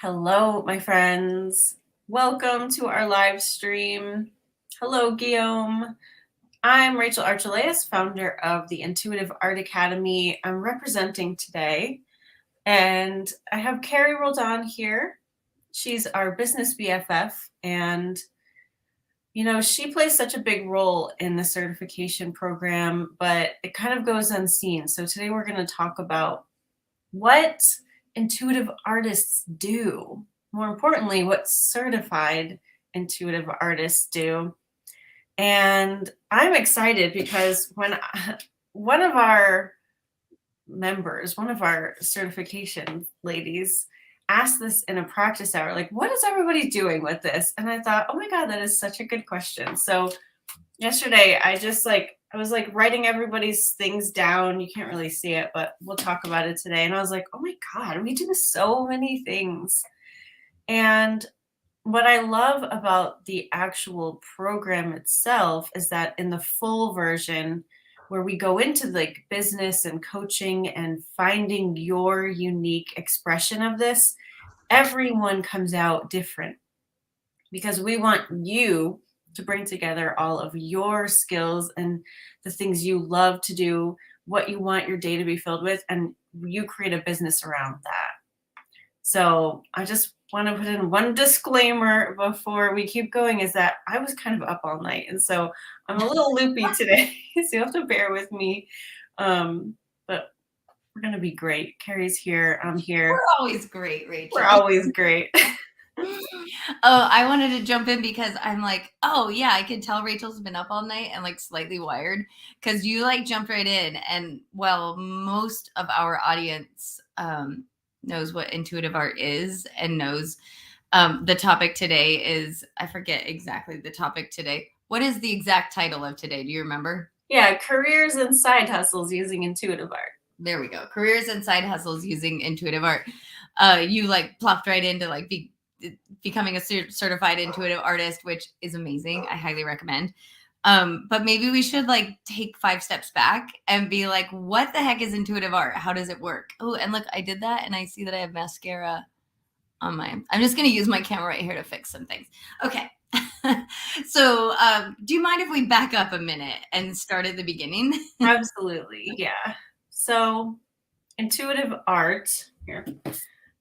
Hello, my friends. Welcome to our live stream. Hello, Guillaume. I'm Rachel Archelaus, founder of the Intuitive Art Academy. I'm representing today, and I have Carrie Roldan here. She's our business BFF, and she plays such a big role in the certification program, but it kind of goes unseen. So today we're going to talk about what intuitive artists do. More importantly, what certified intuitive artists do. And I'm excited because when one of our members, one of our certification ladies, asked this in a practice hour, like, what is everybody doing with this? And I thought, oh my God, that is such a good question. So yesterday, I was writing everybody's things down. You can't really see it, but we'll talk about it today. And I was like, oh my God, we do so many things. And what I love about the actual program itself is that in the full version, where we go into like business and coaching and finding your unique expression of this, everyone comes out different because we want you to bring together all of your skills and the things you love to do, what you want your day to be filled with, and you create a business around that. So I just want to put in one disclaimer before we keep going is that I was kind of up all night. And so I'm a little loopy today. So you have to bear with me. But we're going to be great. Carrie's here. I'm here. We're always great, Rachel. We're always great. I wanted to jump in because I'm like, oh yeah, I can tell Rachel's been up all night and like slightly wired because you like jumped right in. And well, most of our audience knows what intuitive art is and knows the topic today is, I forget exactly the topic today. What is the exact title of today? Do you remember? Yeah, careers and side hustles using intuitive art. There we go. Careers and side hustles using intuitive art. You like plopped right into like becoming a certified intuitive artist, which is amazing. I highly recommend. But maybe we should like take 5 steps back and be like, what the heck is intuitive art? How does it work? Oh, and look, I did that and I see that I have mascara on I'm just going to use my camera right here to fix some things. Okay. So do you mind if we back up a minute and start at the beginning? Absolutely. Yeah. So intuitive art here.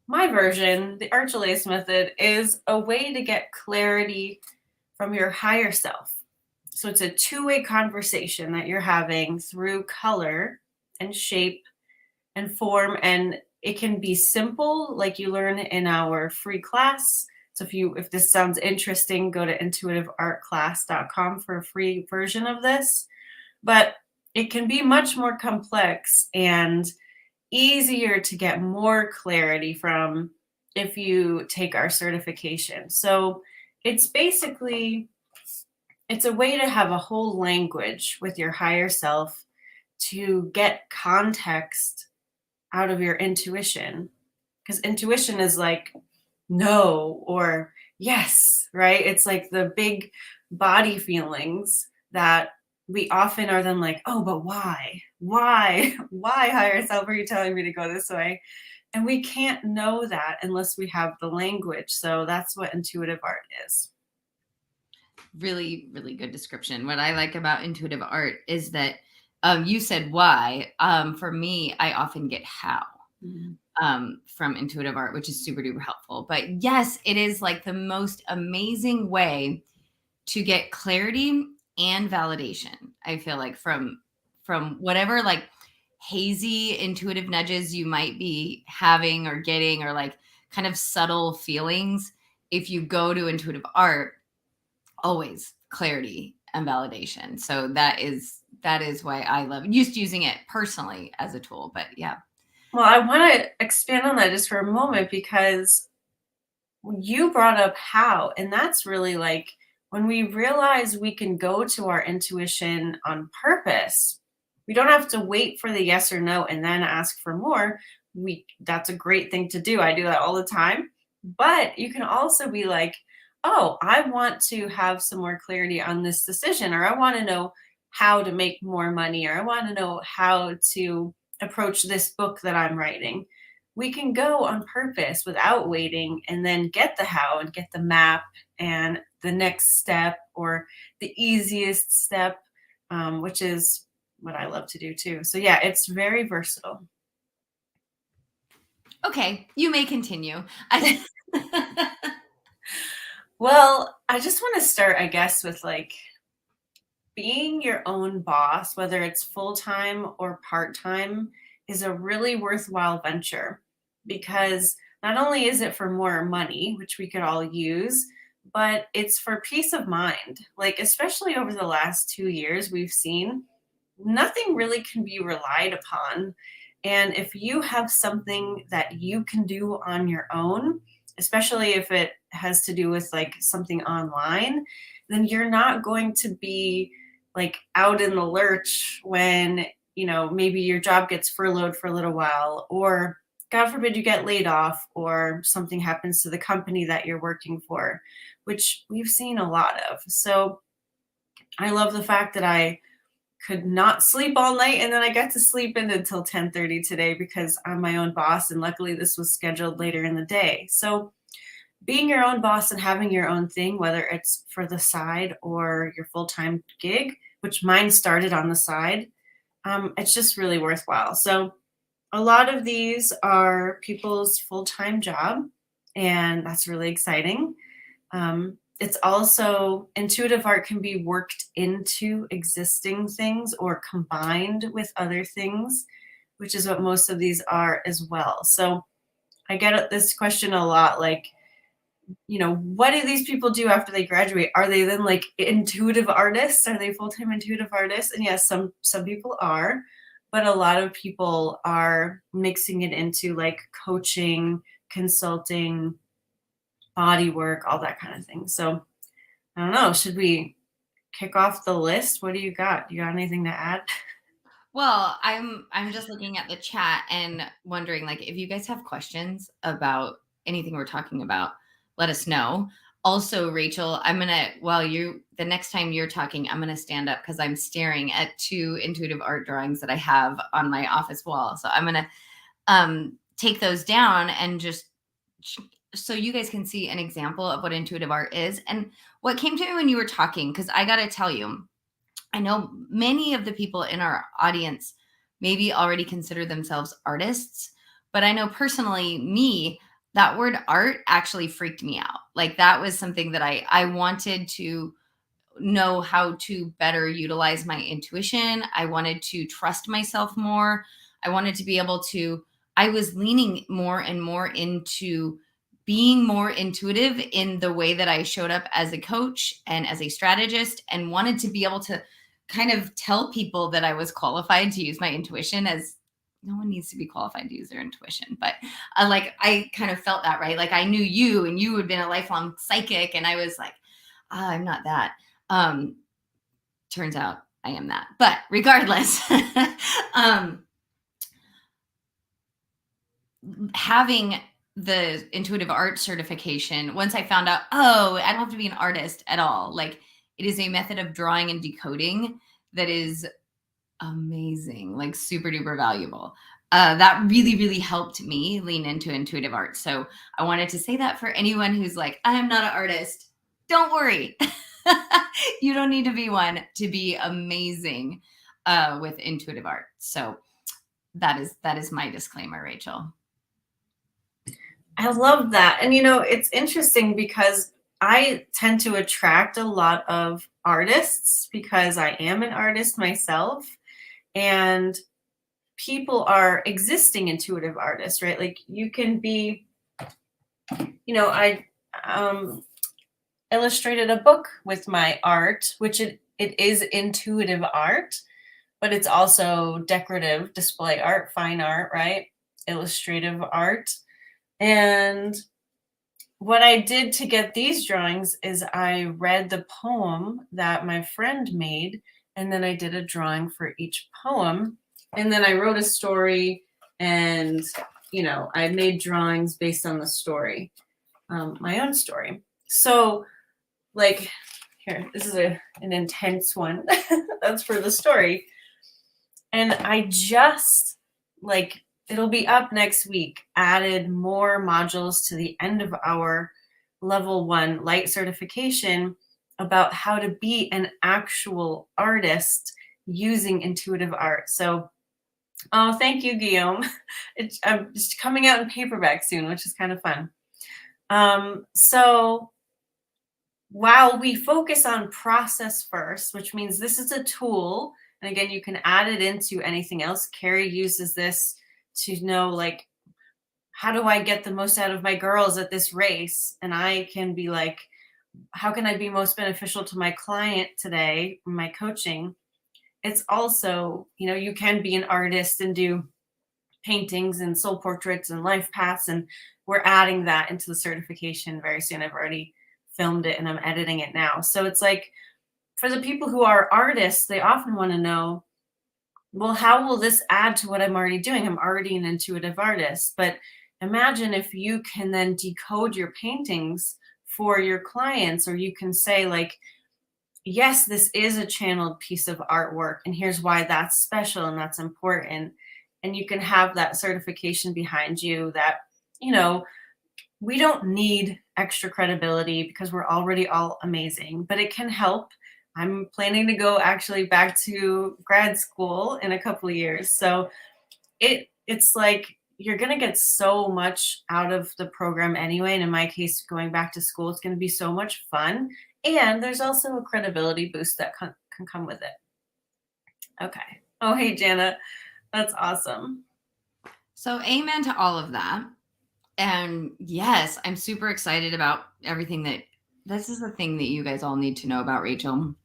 My version, the Archelaus method, is a way to get clarity from your higher self. So it's a two-way conversation that you're having through color and shape and form. And it can be simple, like you learn in our free class. So if this sounds interesting, go to intuitiveartclass.com for a free version of this. But it can be much more complex and easier to get more clarity from if you take our certification. So it's a way to have a whole language with your higher self to get context out of your intuition. Because intuition is like no or yes, right? It's like the big body feelings that we often are then like, oh, but why? Why higher self are you telling me to go this way? And we can't know that unless we have the language. So that's what intuitive art is. Really, really good description. What I like about intuitive art is that you said why. For me, I often get how from intuitive art, which is super duper helpful. But yes, it is like the most amazing way to get clarity and validation. I feel like from whatever like hazy intuitive nudges you might be having or getting, or like kind of subtle feelings. If you go to intuitive art, always clarity and validation. So that is why I love using it personally as a tool. But yeah. Well, I want to expand on that just for a moment because you brought up how, and that's really like when we realize we can go to our intuition on purpose. We don't have to wait for the yes or no and then ask for more. That's a great thing to do. I do that all the time. But you can also be like, oh, I want to have some more clarity on this decision, or I want to know how to make more money, or I want to know how to approach this book that I'm writing. we can go on purpose without waiting and then get the how and get the map and the next step or the easiest step, which is what I love to do too. So yeah, it's very versatile. Okay, you may continue. Well, I just want to start, I guess, with like being your own boss, whether it's full time or part time, is a really worthwhile venture because not only is it for more money, which we could all use, but it's for peace of mind. Like, especially over the last 2 years, we've seen nothing really can be relied upon. And if you have something that you can do on your own, especially if it has to do with like something online, then you're not going to be like out in the lurch when, maybe your job gets furloughed for a little while, or God forbid you get laid off, or something happens to the company that you're working for, which we've seen a lot of. So I love the fact that I could not sleep all night and then I got to sleep in until 10:30 today because I'm my own boss, and luckily this was scheduled later in the day. So being your own boss and having your own thing, whether it's for the side or your full-time gig, which mine started on the side, it's just really worthwhile. So a lot of these are people's full-time job, and that's really exciting. It's also intuitive art can be worked into existing things or combined with other things, which is what most of these are as well. So I get this question a lot, like, what do these people do after they graduate? Are they then like intuitive artists? Are they full-time intuitive artists? And yes, some people are, but a lot of people are mixing it into like coaching, consulting, body work, all that kind of thing. So I don't know. Should we kick off the list? What do you got? You got anything to add? Well, I'm just looking at the chat and wondering, like, if you guys have questions about anything we're talking about, let us know. Also, Rachel, the next time you're talking, I'm gonna stand up because I'm staring at 2 intuitive art drawings that I have on my office wall. So I'm gonna take those down and just so you guys can see an example of what intuitive art is. And what came to me when you were talking, because I gotta tell you, I know many of the people in our audience maybe already consider themselves artists, but I know personally, that word art actually freaked me out. Like, that was something that I wanted to know how to better utilize my intuition. I wanted to trust myself more. I wanted to be able to, I was leaning more and more into being more intuitive in the way that I showed up as a coach and as a strategist, and wanted to be able to kind of tell people that I was qualified to use my intuition, as no one needs to be qualified to use their intuition. But like, I kind of felt that, right? Like, I knew you and you had been a lifelong psychic. And I was like, I'm not that. Turns out I am that. But regardless, having the intuitive art certification, once I found out, oh, I don't have to be an artist at all. Like, it is a method of drawing and decoding that is amazing, like super duper valuable. That really, really helped me lean into intuitive art. So I wanted to say that for anyone who's like, I am not an artist, don't worry. You don't need to be one to be amazing with intuitive art. So that is my disclaimer, Rachel. I love that. And it's interesting because I tend to attract a lot of artists because I am an artist myself. And people are existing intuitive artists, right? Like, you can be, I illustrated a book with my art, which it is intuitive art, but it's also decorative display art, fine art, right? Illustrative art. And what I did to get these drawings is I read the poem that my friend made, and then I did a drawing for each poem. And then I wrote a story, and, I made drawings based on the story, my own story. So, like, here, this is an intense one. That's for the story. And I just, like, it'll be up next week, added more modules to the end of our level 1 light certification about how to be an actual artist using intuitive art. So, oh, thank you, Guillaume. It's coming out in paperback soon, which is kind of fun. So while we focus on process first, which means this is a tool, and again, you can add it into anything else. Carrie uses this to know, like, how do I get the most out of my girls at this race? And I can be like, how can I be most beneficial to my client today, my coaching? It's also, you can be an artist and do paintings and soul portraits and life paths. And we're adding that into the certification very soon. I've already filmed it and I'm editing it now. So it's like, for the people who are artists, they often want to know, well, how will this add to what I'm already doing? I'm already an intuitive artist. But imagine if you can then decode your paintings for your clients, or you can say, like, yes, this is a channeled piece of artwork, and here's why that's special and that's important. And you can have that certification behind you that, we don't need extra credibility because we're already all amazing, but it can help. I'm planning to go actually back to grad school in a couple of years. So it's like you're going to get so much out of the program anyway. And in my case, going back to school, it's going to be so much fun. And there's also a credibility boost that can come with it. Okay. Oh, hey, Jana. That's awesome. So amen to all of that. And yes, I'm super excited about everything this is the thing that you guys all need to know about Rachel.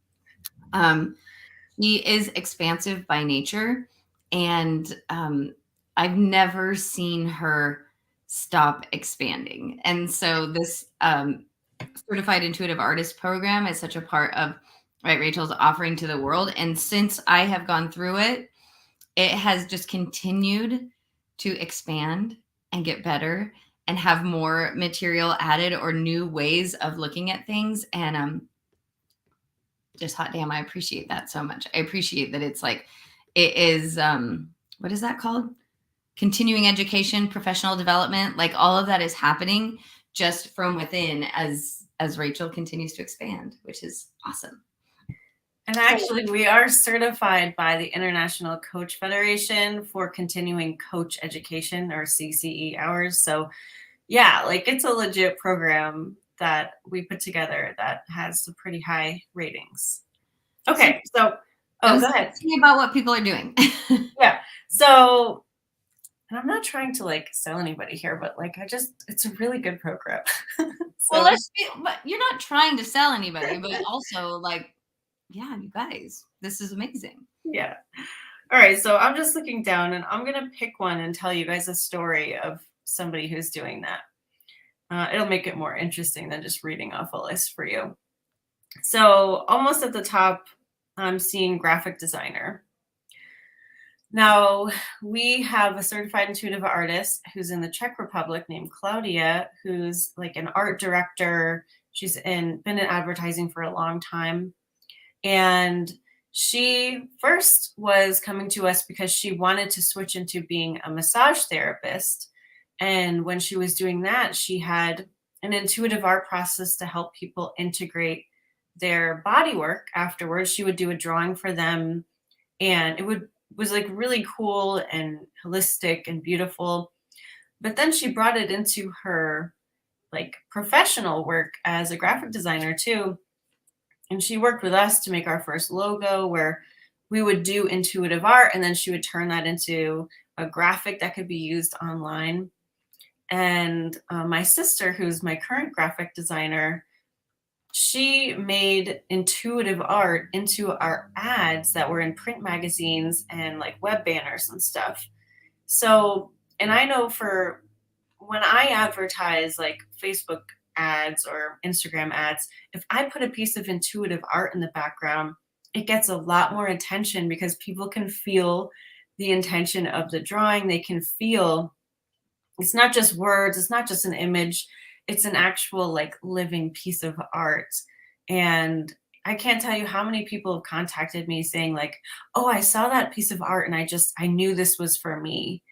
She is expansive by nature, and I've never seen her stop expanding. And so this certified intuitive artist program is such a part of Rachel's offering to the world. And since I have gone through it, it has just continued to expand and get better and have more material added or new ways of looking at things. And just hot damn, I appreciate that so much. I appreciate that it's like, it is, what is that called? Continuing education, professional development, like all of that is happening just from within as Rachel continues to expand, which is awesome. And actually, we are certified by the International Coach Federation for continuing coach education, or CCE hours. So yeah, like, it's a legit program that we put together that has some pretty high ratings. Okay, so go ahead. Tell me about what people are doing. Yeah. So, and I'm not trying to like sell anybody here, but like, it's a really good program. Well, but you're not trying to sell anybody, but also like, yeah, you guys, this is amazing. Yeah. All right. So I'm just looking down and I'm going to pick one and tell you guys a story of somebody who's doing that. It'll make it more interesting than just reading off a list for you. So almost at the top, I'm seeing graphic designer. Now, we have a certified intuitive artist who's in the Czech Republic named Claudia, who's like an art director. She's been in advertising for a long time. And she first was coming to us because she wanted to switch into being a massage therapist. And when she was doing that, she had an intuitive art process to help people integrate their body work afterwards. She would do a drawing for them, and it was like really cool and holistic and beautiful. But then she brought it into her like professional work as a graphic designer too. And she worked with us to make our first logo, where we would do intuitive art and then she would turn that into a graphic that could be used online. And my sister, who's my current graphic designer, she made intuitive art into our ads that were in print magazines and like web banners and stuff. So, and I know for when I advertise like Facebook ads or Instagram ads, if I put a piece of intuitive art in the background, it gets a lot more attention because people can feel the intention of the drawing. They can feel it's not just words, it's not just an image, it's an actual like living piece of art. And I can't tell you how many people have contacted me saying like, oh, I saw that piece of art and I knew this was for me.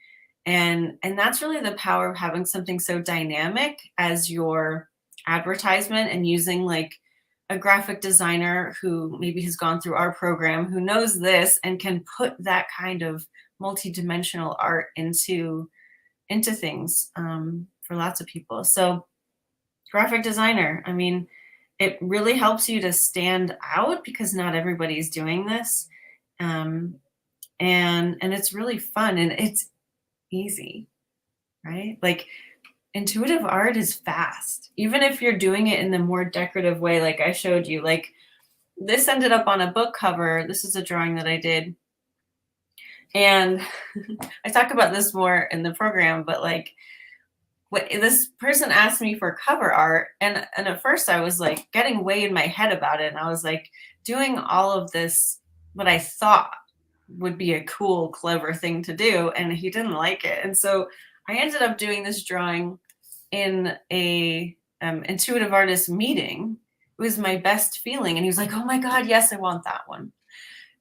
And that's really the power of having something so dynamic as your advertisement, and using like a graphic designer who maybe has gone through our program, who knows this and can put that kind of multi-dimensional art into things, for lots of people. So graphic designer, I mean, it really helps you to stand out because not everybody's doing this. Um, and it's really fun and it's easy, right? Like intuitive art is fast. Even if you're doing it in the more decorative way, like I showed you, like this ended up on a book cover. This is a drawing that I did. And I talk about this more in the program, but like this person asked me for cover art, and at first I was like getting way in my head about it, and I was like doing all of this what I thought would be a cool, clever thing to do, and he didn't like it. And so I ended up doing this drawing in a intuitive artist meeting. It was my best feeling, and he was like, oh my god, yes, I want that one.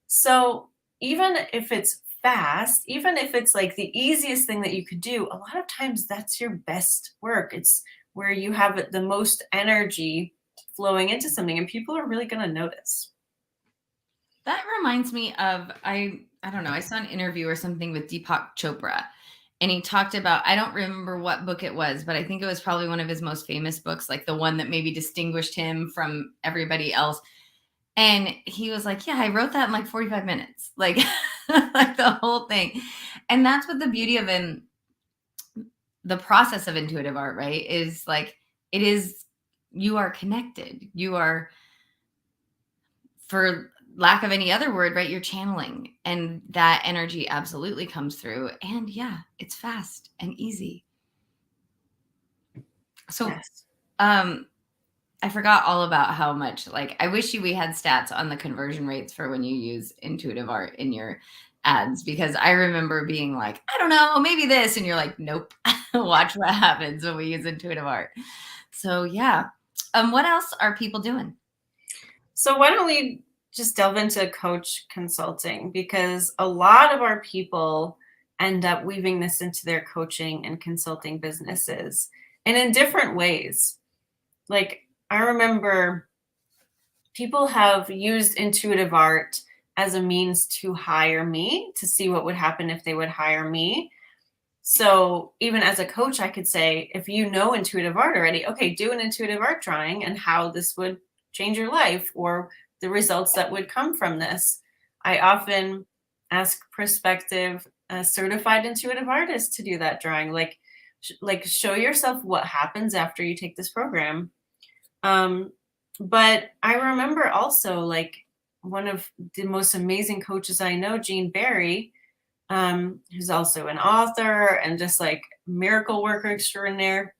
So even if it's fast, even if it's like the easiest thing that you could do, a lot of times that's your best work. It's where you have the most energy flowing into something, and people are really going to notice. That reminds me of, I don't know, I saw an interview or something with Deepak Chopra, and he talked about, I don't remember what book it was, but I think it was probably one of his most famous books, like the one that maybe distinguished him from everybody else. And he was like, yeah, I wrote that in like 45 minutes, like like the whole thing. And that's what the beauty of the process of intuitive art, right? Is like, it is, you are connected. You are, for lack of any other word, right? You're channeling, and that energy absolutely comes through. And yeah, it's fast and easy. So, Yes. I forgot all about how much, like, I wish we had stats on the conversion rates for when you use intuitive art in your ads, because I remember being like, I don't know, maybe this. And you're like, nope, watch what happens when we use intuitive art. So yeah. What else are people doing? So why don't we just delve into coach consulting, because a lot of our people end up weaving this into their coaching and consulting businesses, and in different ways. Like I remember people have used intuitive art as a means to hire me, to see what would happen if they would hire me. So even as a coach, I could say, if you know intuitive art already, okay, do an intuitive art drawing and how this would change your life, or the results that would come from this. I often ask prospective certified intuitive artists to do that drawing, like show yourself what happens after you take this program. Um, but I remember also, like, one of the most amazing coaches I know, Jean Barry, who's also an author and just like miracle worker extraordinaire.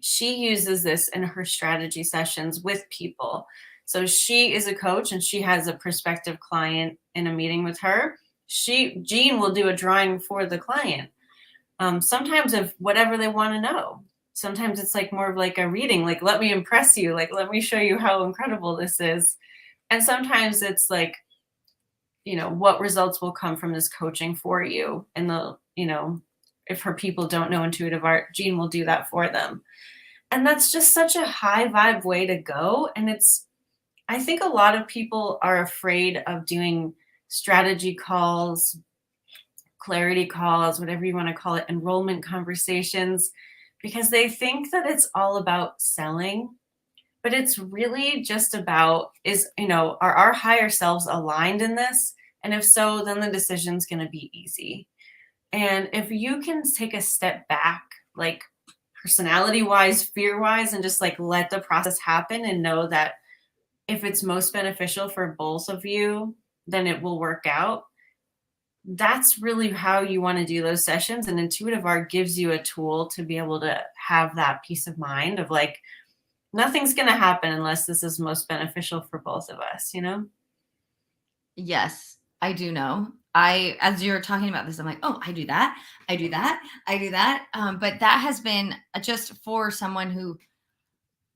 She uses this in her strategy sessions with people. So she is a coach and she has a prospective client in a meeting with her. Jean will do a drawing for the client. Sometimes of whatever they want to know. Sometimes it's like more of like a reading, like, let me impress you, like, let me show you how incredible this is. And sometimes it's like, what results will come from this coaching for you. And if her people don't know intuitive art, Jean will do that for them. And that's just such a high vibe way to go. And I think a lot of people are afraid of doing strategy calls, clarity calls, whatever you want to call it, enrollment conversations, because they think that it's all about selling. But it's really just about, are our higher selves aligned in this? And if so, then the decision's going to be easy. And if you can take a step back, like personality wise, fear wise, and just like let the process happen and know that if it's most beneficial for both of you, then it will work out. That's really how you want to do those sessions. And intuitive art gives you a tool to be able to have that peace of mind of like, nothing's going to happen unless this is most beneficial for both of us, Yes, I do know. As you're talking about this, I'm like, oh, I do that. I do that. I do that. But that has been just for someone who,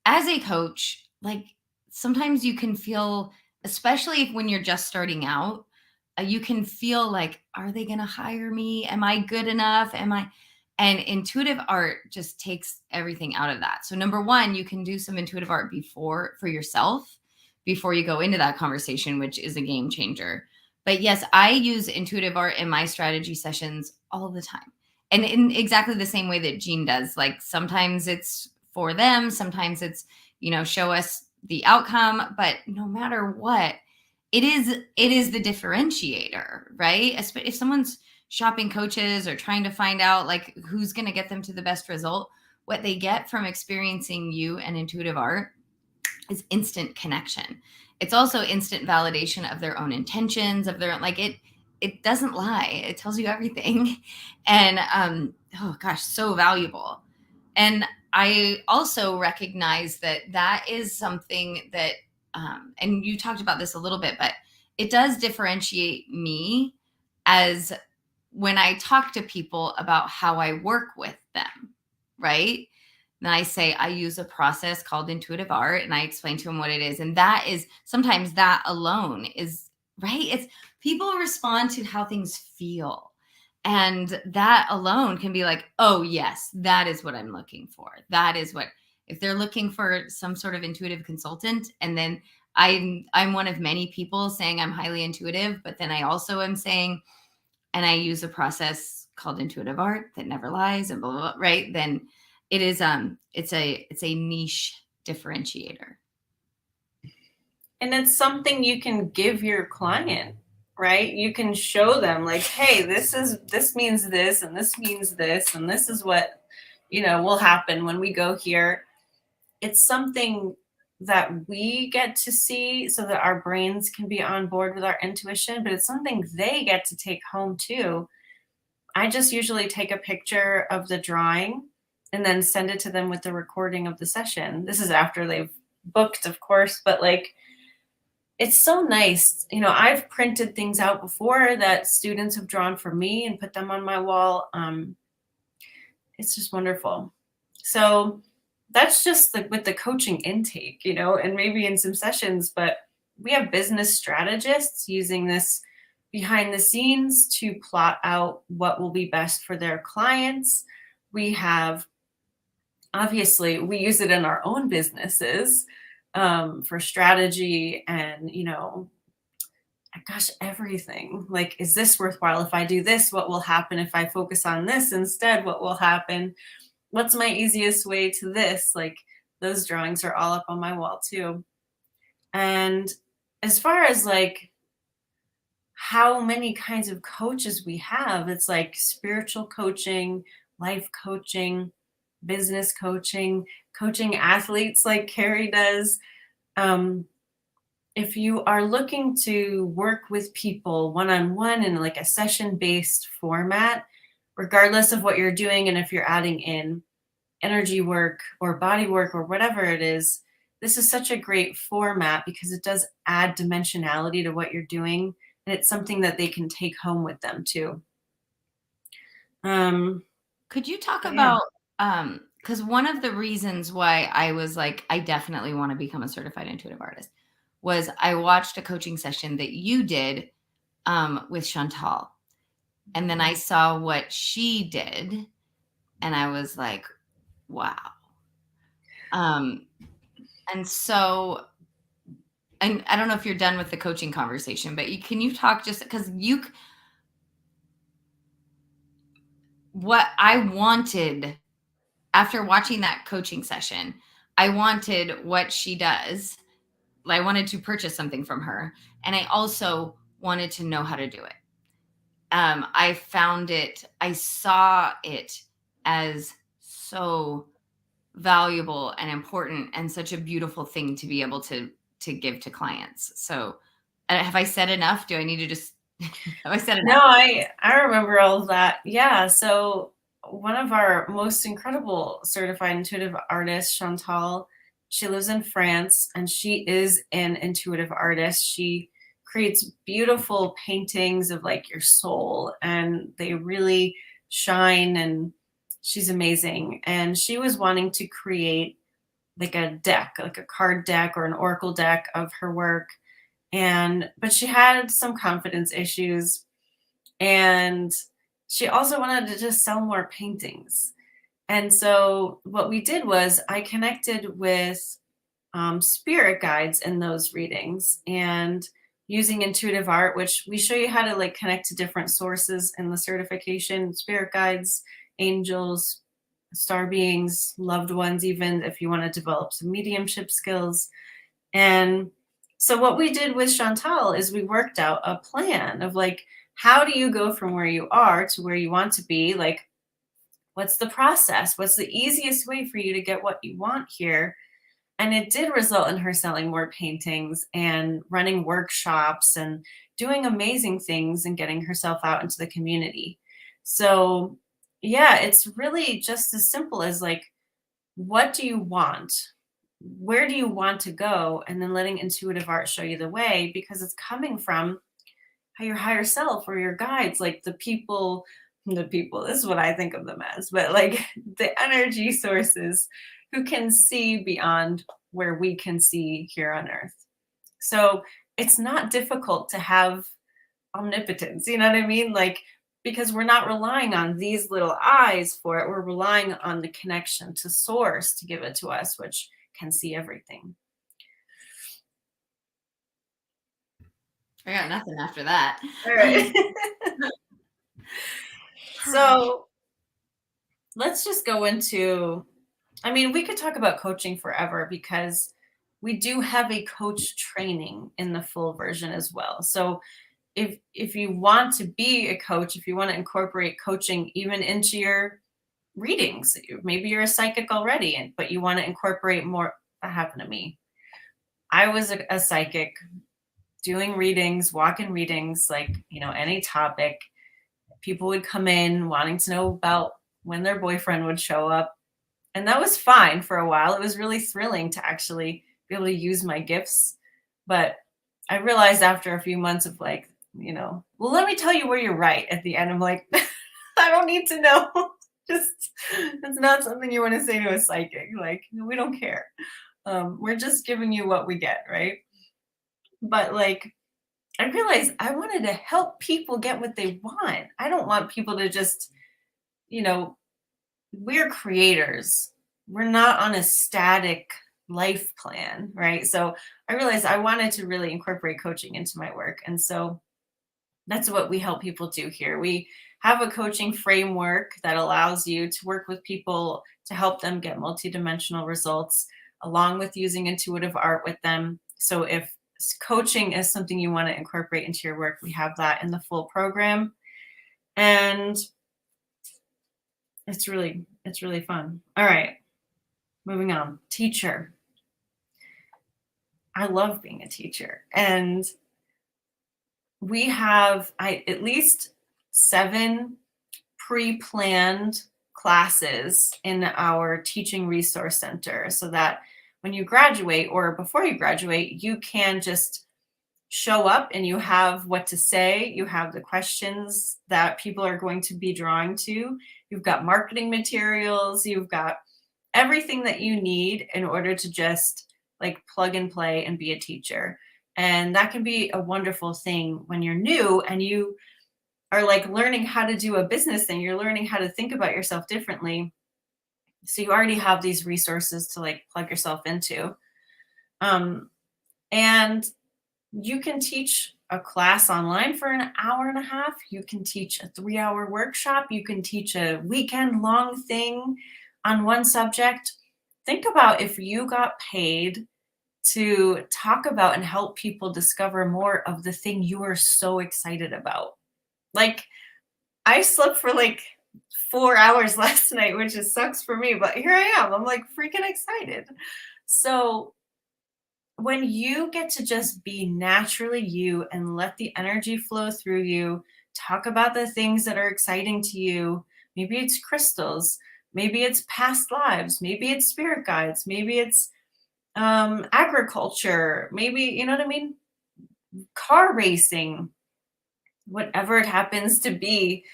as a coach, like sometimes you can feel, especially when you're just starting out, you can feel like, are they going to hire me? Am I good enough? And intuitive art just takes everything out of that. So number one, you can do some intuitive art for yourself before you go into that conversation, which is a game changer. But yes, I use intuitive art in my strategy sessions all the time. And in exactly the same way that Jean does. Like sometimes it's for them, sometimes it's, show us the outcome, but no matter what, it is the differentiator, right? If someone's shopping coaches or trying to find out like who's going to get them to the best result, what they get from experiencing you and intuitive art is instant connection. It's also instant validation of their own intentions, of their, like, it doesn't lie. It tells you everything. And oh gosh, so valuable. And I also recognize that is something that and you talked about this a little bit, but it does differentiate me as when I talk to people about how I work with them, right? And I say, I use a process called intuitive art, and I explain to them what it is. And that is sometimes that alone is right. It's people respond to how things feel. And that alone can be like, oh, yes, that is what I'm looking for. That is what, if they're looking for some sort of intuitive consultant, and then I'm one of many people saying I'm highly intuitive, but then I also am saying, and I use a process called intuitive art that never lies and blah, blah, blah, right? Then it is it's a niche differentiator. And it's something you can give your client, right? You can show them like, hey, this means this, and this means this, and this is what, will happen when we go here. It's something that we get to see so that our brains can be on board with our intuition, but it's something they get to take home too. I just usually take a picture of the drawing and then send it to them with the recording of the session. This is after they've booked, of course, but like, it's so nice. I've printed things out before that students have drawn for me and put them on my wall. It's just wonderful. So that's just like with the coaching intake, and maybe in some sessions, but we have business strategists using this behind the scenes to plot out what will be best for their clients. Obviously, we use it in our own businesses for strategy and, gosh, everything. Like, is this worthwhile? If I do this, what will happen? If I focus on this instead, what will happen? What's my easiest way to this? Like, those drawings are all up on my wall too. And as far as like how many kinds of coaches we have, it's like spiritual coaching, life coaching, business coaching, coaching athletes like Carrie does. If you are looking to work with people one-on-one in like a session-based format, regardless of what you're doing, and if you're adding in energy work or body work or whatever it is, this is such a great format because it does add dimensionality to what you're doing, and it's something that they can take home with them too. Could you talk about because one of the reasons why I was like, I definitely want to become a certified intuitive artist was I watched a coaching session that you did with Chantal. And then I saw what she did and I was like, wow. And so, and I don't know if you're done with the coaching conversation, but can you talk just because what I wanted after watching that coaching session, I wanted what she does. I wanted to purchase something from her. And I also wanted to know how to do it. I saw it as so valuable and important and such a beautiful thing to be able to give to clients. So have I said enough? Do I need to just, have I said enough? No, I remember all of that. Yeah. So one of our most incredible certified intuitive artists, Chantal, she lives in France and she is an intuitive artist. She creates beautiful paintings of like your soul and they really shine and she's amazing. And she was wanting to create like a deck, like a card deck or an oracle deck of her work. but she had some confidence issues, and she also wanted to just sell more paintings. And so what we did was I connected with spirit guides in those readings, and using intuitive art, which we show you how to like connect to different sources in the certification: spirit guides, angels, star beings, loved ones, even if you want to develop some mediumship skills. And so what we did with Chantal is we worked out a plan of like, how do you go from where you are to where you want to be? Like, what's the process? What's the easiest way for you to get what you want here? And it did result in her selling more paintings and running workshops and doing amazing things and getting herself out into the community. So, yeah, it's really just as simple as like, what do you want? Where do you want to go? And then letting intuitive art show you the way, because it's coming from your higher self or your guides, like the people, this is what I think of them as, but like the energy sources who can see beyond where we can see here on earth. So it's not difficult to have omnipotence, you know what I mean? Like, because we're not relying on these little eyes for it, we're relying on the connection to source to give it to us, which can see everything. I got nothing after that. All right. So let's just go into, I mean, we could talk about coaching forever because we do have a coach training in the full version as well. So if you want to be a coach, if you want to incorporate coaching even into your readings, maybe you're a psychic already, but you want to incorporate more. That happened to me. I was a psychic doing readings, walk-in readings, like, any topic. People would come in wanting to know about when their boyfriend would show up. And that was fine for a while. It was really thrilling to actually be able to use my gifts. But I realized after a few months of like, well, let me tell you where you're right at the end. I'm like, I don't need to know. Just, it's not something you want to say to a psychic. Like, we don't care. We're just giving you what we get, right? But like, I realized I wanted to help people get what they want. I don't want people to just, we're creators. We're not on a static life plan, right? So I realized I wanted to really incorporate coaching into my work. And so that's what we help people do here. We have a coaching framework that allows you to work with people to help them get multidimensional results, along with using intuitive art with them. So if coaching is something you want to incorporate into your work, we have that in the full program. And it's really fun. All right, moving on. Teacher. I love being a teacher. And we have at least 7 pre-planned classes in our teaching resource center, so that when you graduate or before you graduate, you can just show up and you have what to say. You have the questions that people are going to be drawing to. You've got marketing materials. You've got everything that you need in order to just like plug and play and be a teacher. And that can be a wonderful thing when you're new and you are like learning how to do a business thing. You're learning how to think about yourself differently. So you already have these resources to like plug yourself into. And you can teach a class online for an hour and a half. You can teach a 3-hour workshop. You can teach a weekend long thing on one subject. Think about if you got paid to talk about and help people discover more of the thing you are so excited about. Like, I slept for like 4 hours last night, which just sucks for me, but here I am. I'm like freaking excited. So when you get to just be naturally you and let the energy flow through you, talk about the things that are exciting to you. Maybe it's crystals, maybe it's past lives, maybe it's spirit guides, maybe it's agriculture, maybe, you know what I mean? Car racing, whatever it happens to be,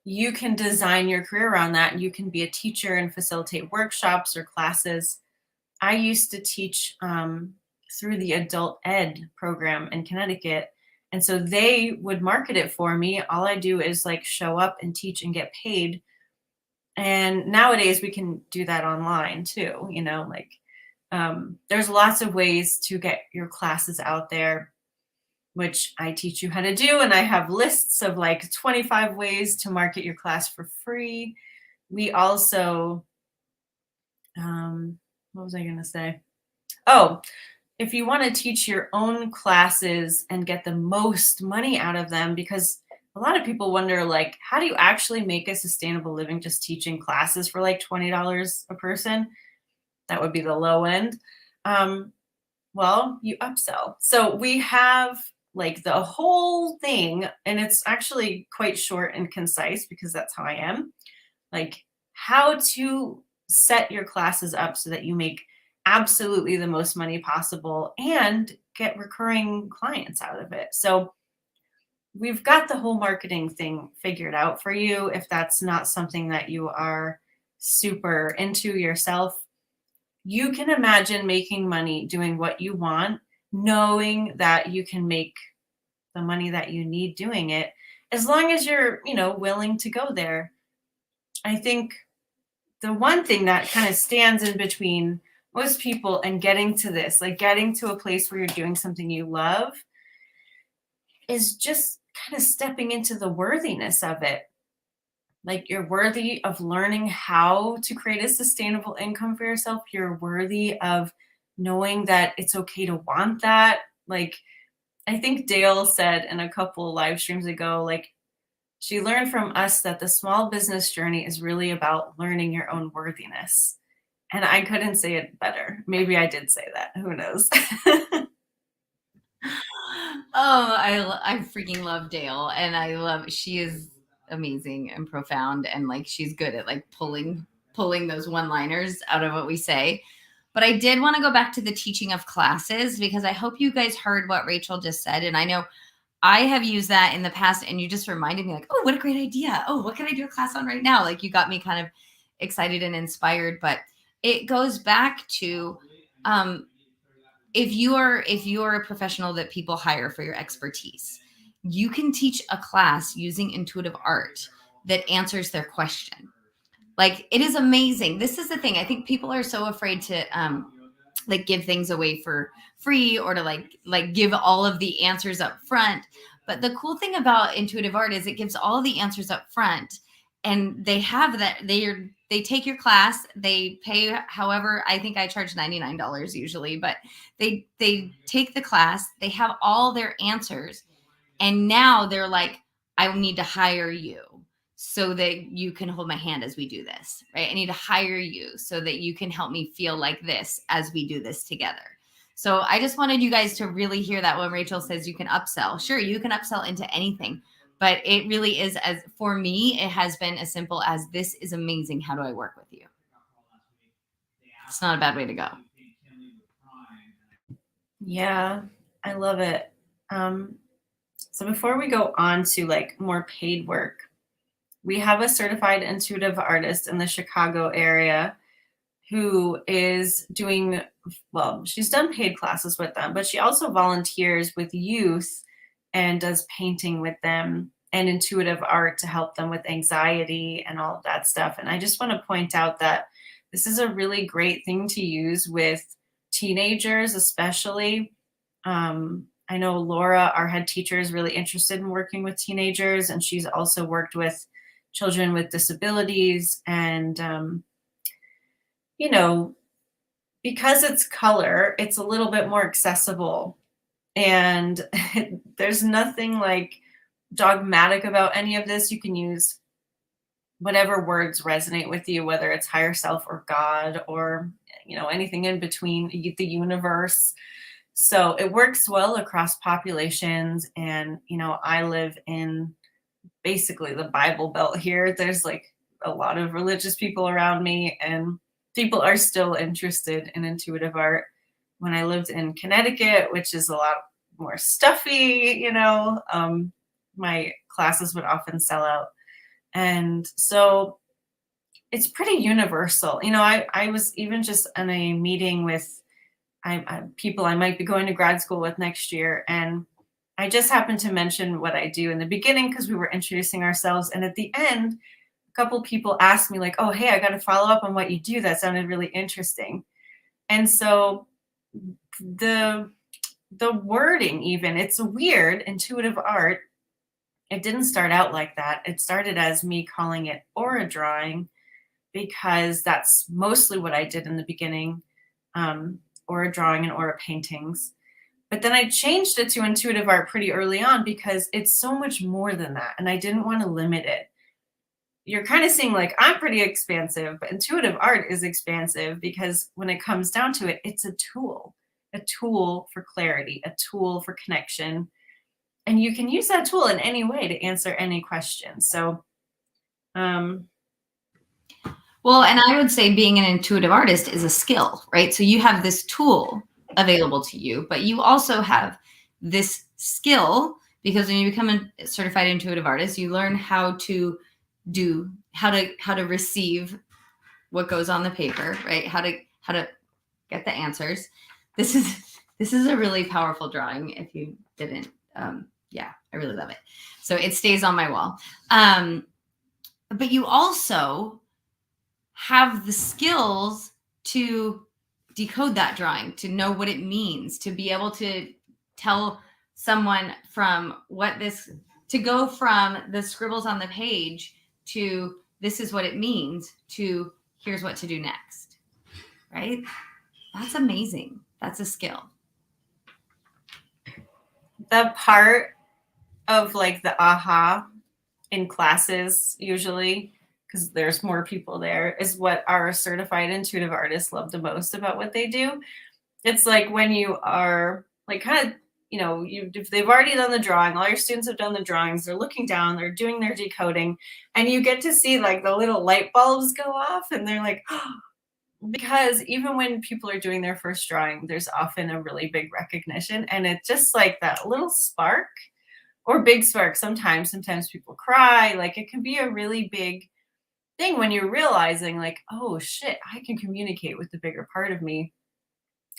you can design your career around that. You can be a teacher and facilitate workshops or classes. I used to teach through the adult ed program in Connecticut. And so they would market it for me. All I do is like show up and teach and get paid. And nowadays we can do that online too, like there's lots of ways to get your classes out there, which I teach you how to do. And I have lists of like 25 ways to market your class for free. We also, what was I going to say? Oh, if you want to teach your own classes and get the most money out of them, because a lot of people wonder, like, how do you actually make a sustainable living just teaching classes for like $20 a person? That would be the low end. Well, you upsell. So we have like the whole thing, and it's actually quite short and concise because that's how I am. Like how to set your classes up so that you make absolutely the most money possible and get recurring clients out of it. So we've got the whole marketing thing figured out for you. If that's not something that you are super into yourself, you can imagine making money doing what you want, knowing that you can make the money that you need doing it, as long as you're, willing to go there. I think the one thing that kind of stands in between most people and getting to this, like getting to a place where you're doing something you love, is just kind of stepping into the worthiness of it. Like you're worthy of learning how to create a sustainable income for yourself. You're worthy of knowing that it's okay to want that. Like I think Dale said in a couple live streams ago, like she learned from us that the small business journey is really about learning your own worthiness. And I couldn't say it better. Maybe I did say that. Who knows? Oh, I freaking love Dale, and she is amazing and profound, and like she's good at like pulling those one-liners out of what we say. But I did want to go back to the teaching of classes, because I hope you guys heard what Rachel just said, and I know I have used that in the past, and you just reminded me like, oh, what a great idea. Oh, what can I do a class on right now? Like you got me kind of excited and inspired. But it goes back to if you are a professional that people hire for your expertise, you can teach a class using intuitive art that answers their question. Like it is amazing. This is the thing. I think people are so afraid to like give things away for free, or to like give all of the answers up front. But the cool thing about intuitive art is it gives all the answers up front, and they have that they take your class, they pay however, I think I charge $99 usually, but they take the class, they have all their answers, and now they're like, I need to hire you so that you can hold my hand as we do this, right? I need to hire you so that you can help me feel like this as we do this together. So I just wanted you guys to really hear that when Rachel says you can upsell. Sure, you can upsell into anything, but it really is, as for me, it has been as simple as, this is amazing. How do I work with you? It's not a bad way to go. Yeah, I love it. So before we go on to like more paid work, we have a certified intuitive artist in the Chicago area who is doing, well, she's done paid classes with them, but she also volunteers with youth and does painting with them and intuitive art to help them with anxiety and all of that stuff. And I just want to point out that this is a really great thing to use with teenagers, especially. I know Laura, our head teacher, is really interested in working with teenagers, and she's also worked with children with disabilities. And, because it's color, it's a little bit more accessible. And there's nothing like dogmatic about any of this. You can use whatever words resonate with you, whether it's higher self or God or, anything in between, the universe. So it works well across populations. And, I live in basically the Bible Belt here. There's like a lot of religious people around me, and people are still interested in intuitive art. When I lived in Connecticut, which is a lot more stuffy, my classes would often sell out. And so it's pretty universal. I was even just in a meeting with people I might be going to grad school with next year. And I just happened to mention what I do in the beginning because we were introducing ourselves. And at the end, a couple people asked me like, oh, hey, I got to follow up on what you do. That sounded really interesting. And so the wording, even, it's a weird intuitive art. It didn't start out like that. It started as me calling it aura drawing because that's mostly what I did in the beginning, aura drawing and aura paintings. But then I changed it to intuitive art pretty early on because it's so much more than that. And I didn't want to limit it. You're kind of seeing like, I'm pretty expansive, but intuitive art is expansive because when it comes down to it, it's a tool for clarity, a tool for connection. And you can use that tool in any way to answer any question. So, well, and I would say being an intuitive artist is a skill, right? So you have this tool available to you, but you also have this skill because when you become a certified intuitive artist, you learn how to receive what goes on the paper, right? How to get the answers. This is a really powerful drawing. If you didn't, yeah, I really love it. So it stays on my wall. But you also have the skills to decode that drawing, to know what it means, to be able to tell someone to go from the scribbles on the page to this is what it means to here's what to do next, right? That's amazing. That's a skill. The part of like the aha in classes usually, because there's more people there, is what our certified intuitive artists love the most about what they do. It's like when you are like kind of, if they've already done the drawing, all your students have done the drawings, they're looking down, they're doing their decoding, and you get to see like the little light bulbs go off and they're like, oh, because even when people are doing their first drawing, there's often a really big recognition, and it's just like that little spark or big spark. Sometimes people cry. Like it can be a really big thing when you're realizing like, oh shit, I can communicate with the bigger part of me.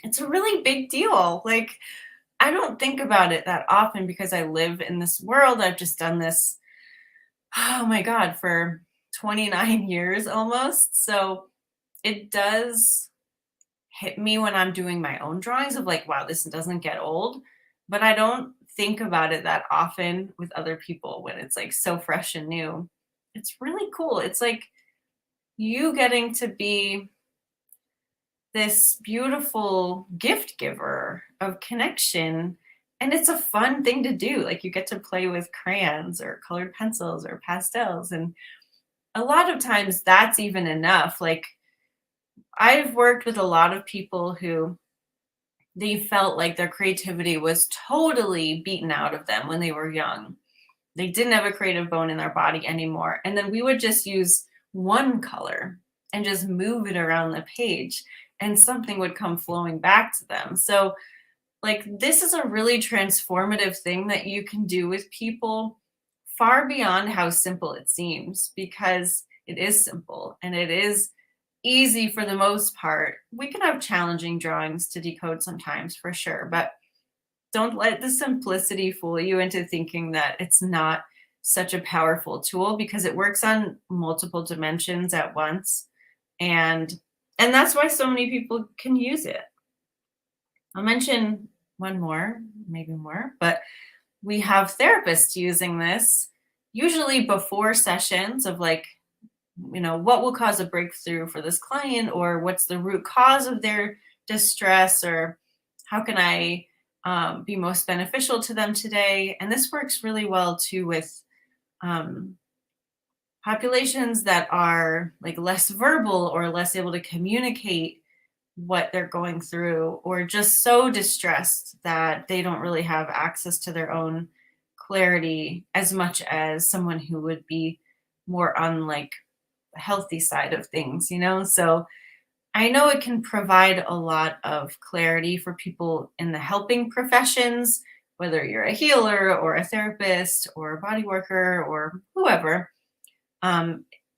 It's a really big deal. Like I don't think about it that often because I live in this world. I've just done this, oh my God, for 29 years almost. So it does hit me when I'm doing my own drawings of like, wow, this doesn't get old. But I don't think about it that often with other people when it's like so fresh and new. It's really cool. It's like you getting to be this beautiful gift giver of connection. And it's a fun thing to do. Like you get to play with crayons or colored pencils or pastels. And a lot of times that's even enough. Like I've worked with a lot of people who they felt like their creativity was totally beaten out of them when they were young. They didn't have a creative bone in their body anymore. And then we would just use one color and just move it around the page and something would come flowing back to them. So like this is a really transformative thing that you can do with people far beyond how simple it seems, because it is simple and it is easy for the most part. We can have challenging drawings to decode sometimes for sure, but don't let the simplicity fool you into thinking that it's not such a powerful tool, because it works on multiple dimensions at once. And that's why so many people can use it. I'll mention one more, maybe more, but we have therapists using this usually before sessions of like, what will cause a breakthrough for this client, or what's the root cause of their distress, or how can I be most beneficial to them today. And this works really well too with populations that are like less verbal or less able to communicate what they're going through, or just so distressed that they don't really have access to their own clarity as much as someone who would be more on like the healthy side of things, So I know it can provide a lot of clarity for people in the helping professions, whether you're a healer or a therapist or a body worker or whoever.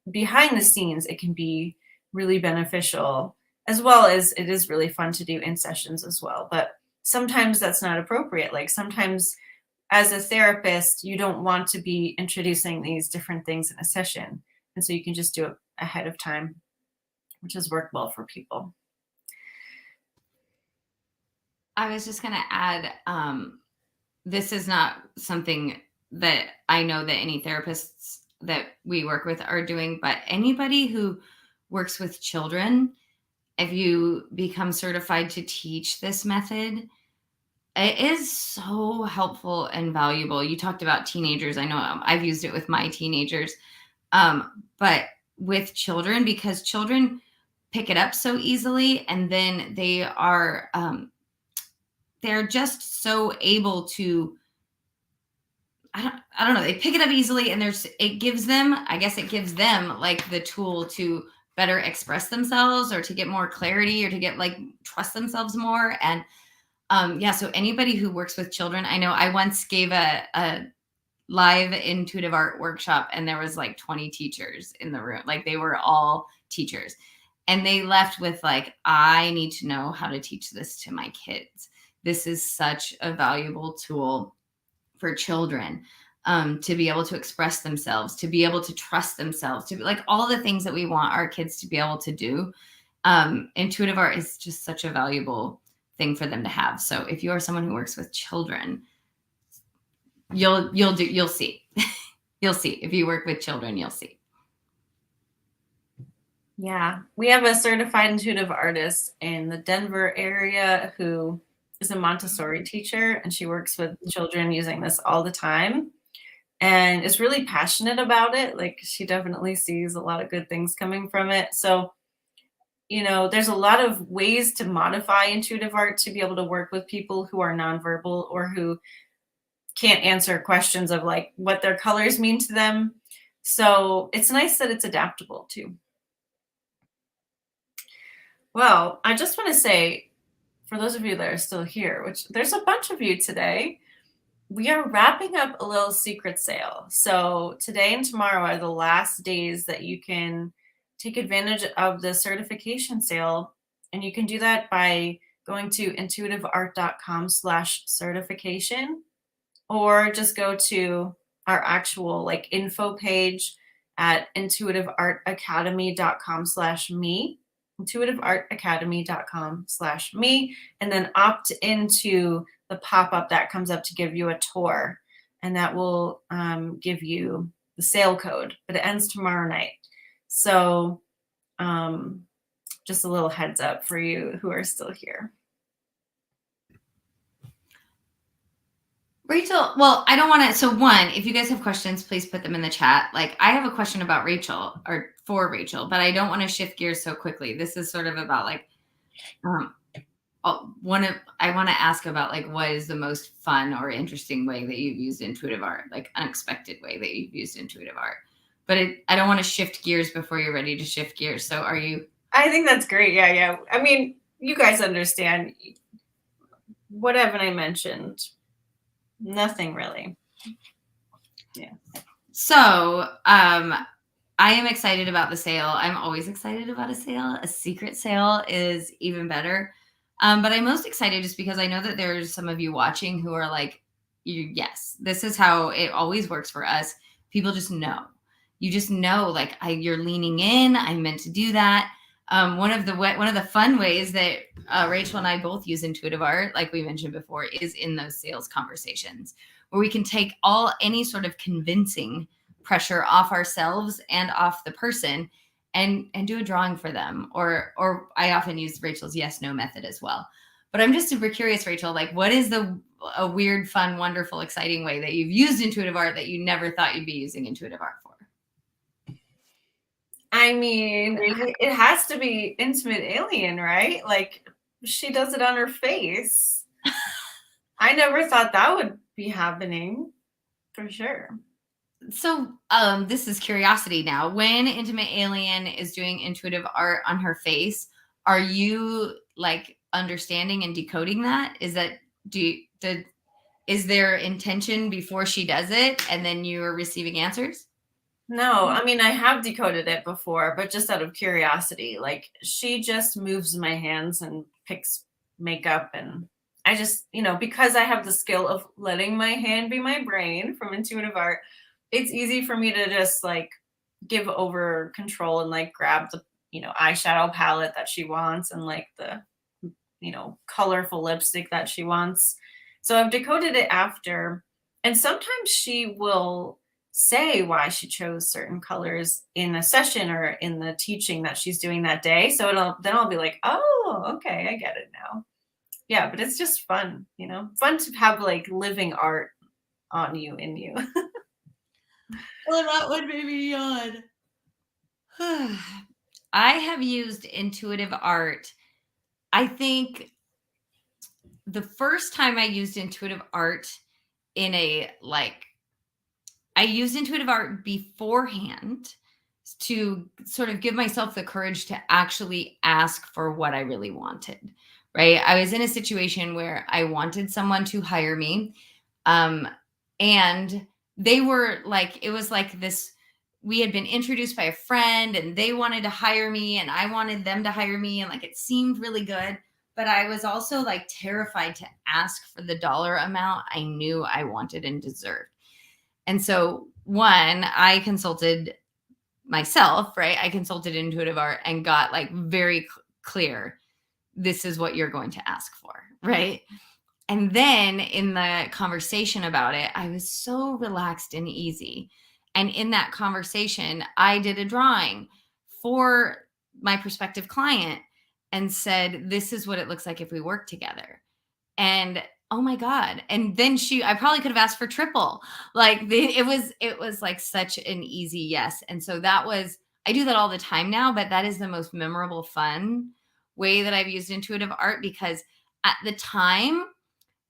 Behind the scenes, it can be really beneficial as well as it is really fun to do in sessions as well. But sometimes that's not appropriate. Like sometimes as a therapist, you don't want to be introducing these different things in a session. And so you can just do it ahead of time, which has worked well for people. I was just going to add, this is not something that I know that any therapists that we work with are doing, but anybody who works with children, if you become certified to teach this method, it is so helpful and valuable. You talked about teenagers. I know I've used it with my teenagers, but with children, because children pick it up so easily, and then they're just so able to, I don't know, they pick it up easily, and it gives them like the tool to better express themselves, or to get more clarity, or to get like trust themselves more. And so anybody who works with children, I know I once gave a live intuitive art workshop, and there was like 20 teachers in the room. Like they were all teachers, and they left with like, I need to know how to teach this to my kids. This is such a valuable tool for children, to be able to express themselves, to be able to trust themselves, to be like all the things that we want our kids to be able to do. Intuitive art is just such a valuable thing for them to have. So if you are someone who works with children, you'll see. You'll see. If you work with children, you'll see. Yeah, we have a certified intuitive artist in the Denver area who is a Montessori teacher, and she works with children using this all the time and is really passionate about it. Like she definitely sees a lot of good things coming from it. So, there's a lot of ways to modify intuitive art to be able to work with people who are nonverbal or who can't answer questions of like what their colors mean to them. So it's nice that it's adaptable too. Well, I just want to say, for those of you that are still here, which there's a bunch of you today, we are wrapping up a little secret sale. So today and tomorrow are the last days that you can take advantage of the certification sale. And you can do that by going to intuitiveart.com/certification, or just go to our actual like info page at intuitiveartacademy.com/me, intuitiveartacademy.com/me, and then opt into the pop-up that comes up to give you a tour, and that will give you the sale code, but it ends tomorrow night. So just a little heads up for you who are still here. Rachel, well, I don't want to. So one, if you guys have questions, please put them in the chat. Like I have a question about Rachel, or for Rachel, but I don't want to shift gears so quickly. This is sort of about like, I want to ask about like, what is the most fun or interesting way that you've used intuitive art, like unexpected way that you've used intuitive art. But I don't want to shift gears before you're ready to shift gears. So are you? I think that's great. Yeah. I mean, you guys understand. What haven't I mentioned? Nothing really. Yeah. So I am excited about the sale. I'm always excited about a sale. A secret sale is even better. But I'm most excited just because I know that there's some of you watching who are like, yes, this is how it always works for us. People just know. You just know, like you're leaning in. I'm meant to do that. One of the fun ways that Rachel and I both use intuitive art, like we mentioned before, is in those sales conversations where we can take any sort of convincing pressure off ourselves and off the person, and do a drawing for them. Or I often use Rachel's yes no method as well. But I'm just super curious, Rachel, like what is a weird, fun, wonderful, exciting way that you've used intuitive art that you never thought you'd be using intuitive art for? I mean, it has to be Intimate Alien, right? Like she does it on her face. I never thought that would be happening, for sure. So this is curiosity now. When Intimate Alien is doing intuitive art on her face, are you like understanding and decoding that? Is that is there intention before she does it and then you are receiving answers? No, I mean, I have decoded it before, but just out of curiosity. Like, she just moves my hands and picks makeup. And I just, because I have the skill of letting my hand be my brain from intuitive art, it's easy for me to just like give over control and like grab the, eyeshadow palette that she wants and like the, colorful lipstick that she wants. So I've decoded it after. And sometimes she will say why she chose certain colors in a session or in the teaching that she's doing that day. So I'll be like, oh, okay, I get it now. Yeah, but it's just fun, fun to have like living art on you, in you. Well, that would made me yawn. I have used intuitive art. I think the first time I used intuitive art I used intuitive art beforehand to sort of give myself the courage to actually ask for what I really wanted, right? I was in a situation where I wanted someone to hire me. And they were like, it was like this, we had been introduced by a friend and they wanted to hire me and I wanted them to hire me. And like, it seemed really good, but I was also like terrified to ask for the dollar amount I knew I wanted and deserved. And so one, I consulted myself, right? I consulted intuitive art and got like very clear, this is what you're going to ask for, right? And then in the conversation about it, I was so relaxed and easy. And in that conversation, I did a drawing for my prospective client and said, this is what it looks like if we work together. And oh my God. And then I probably could have asked for triple. Like it was like such an easy yes. And so I do that all the time now, but that is the most memorable, fun way that I've used intuitive art because at the time,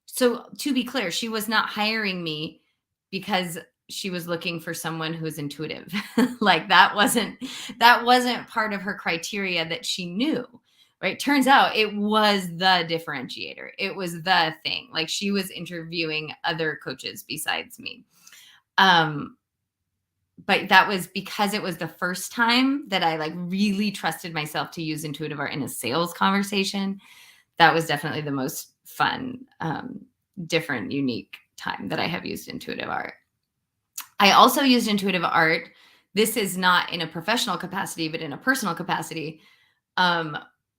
so to be clear, she was not hiring me because she was looking for someone who was intuitive. Like that wasn't part of her criteria that she knew. Right. Turns out it was the differentiator. It was the thing. Like she was interviewing other coaches besides me. But that was because it was the first time that I like really trusted myself to use intuitive art in a sales conversation. That was definitely the most fun, different, unique time that I have used intuitive art. I also used intuitive art. This is not in a professional capacity, but in a personal capacity.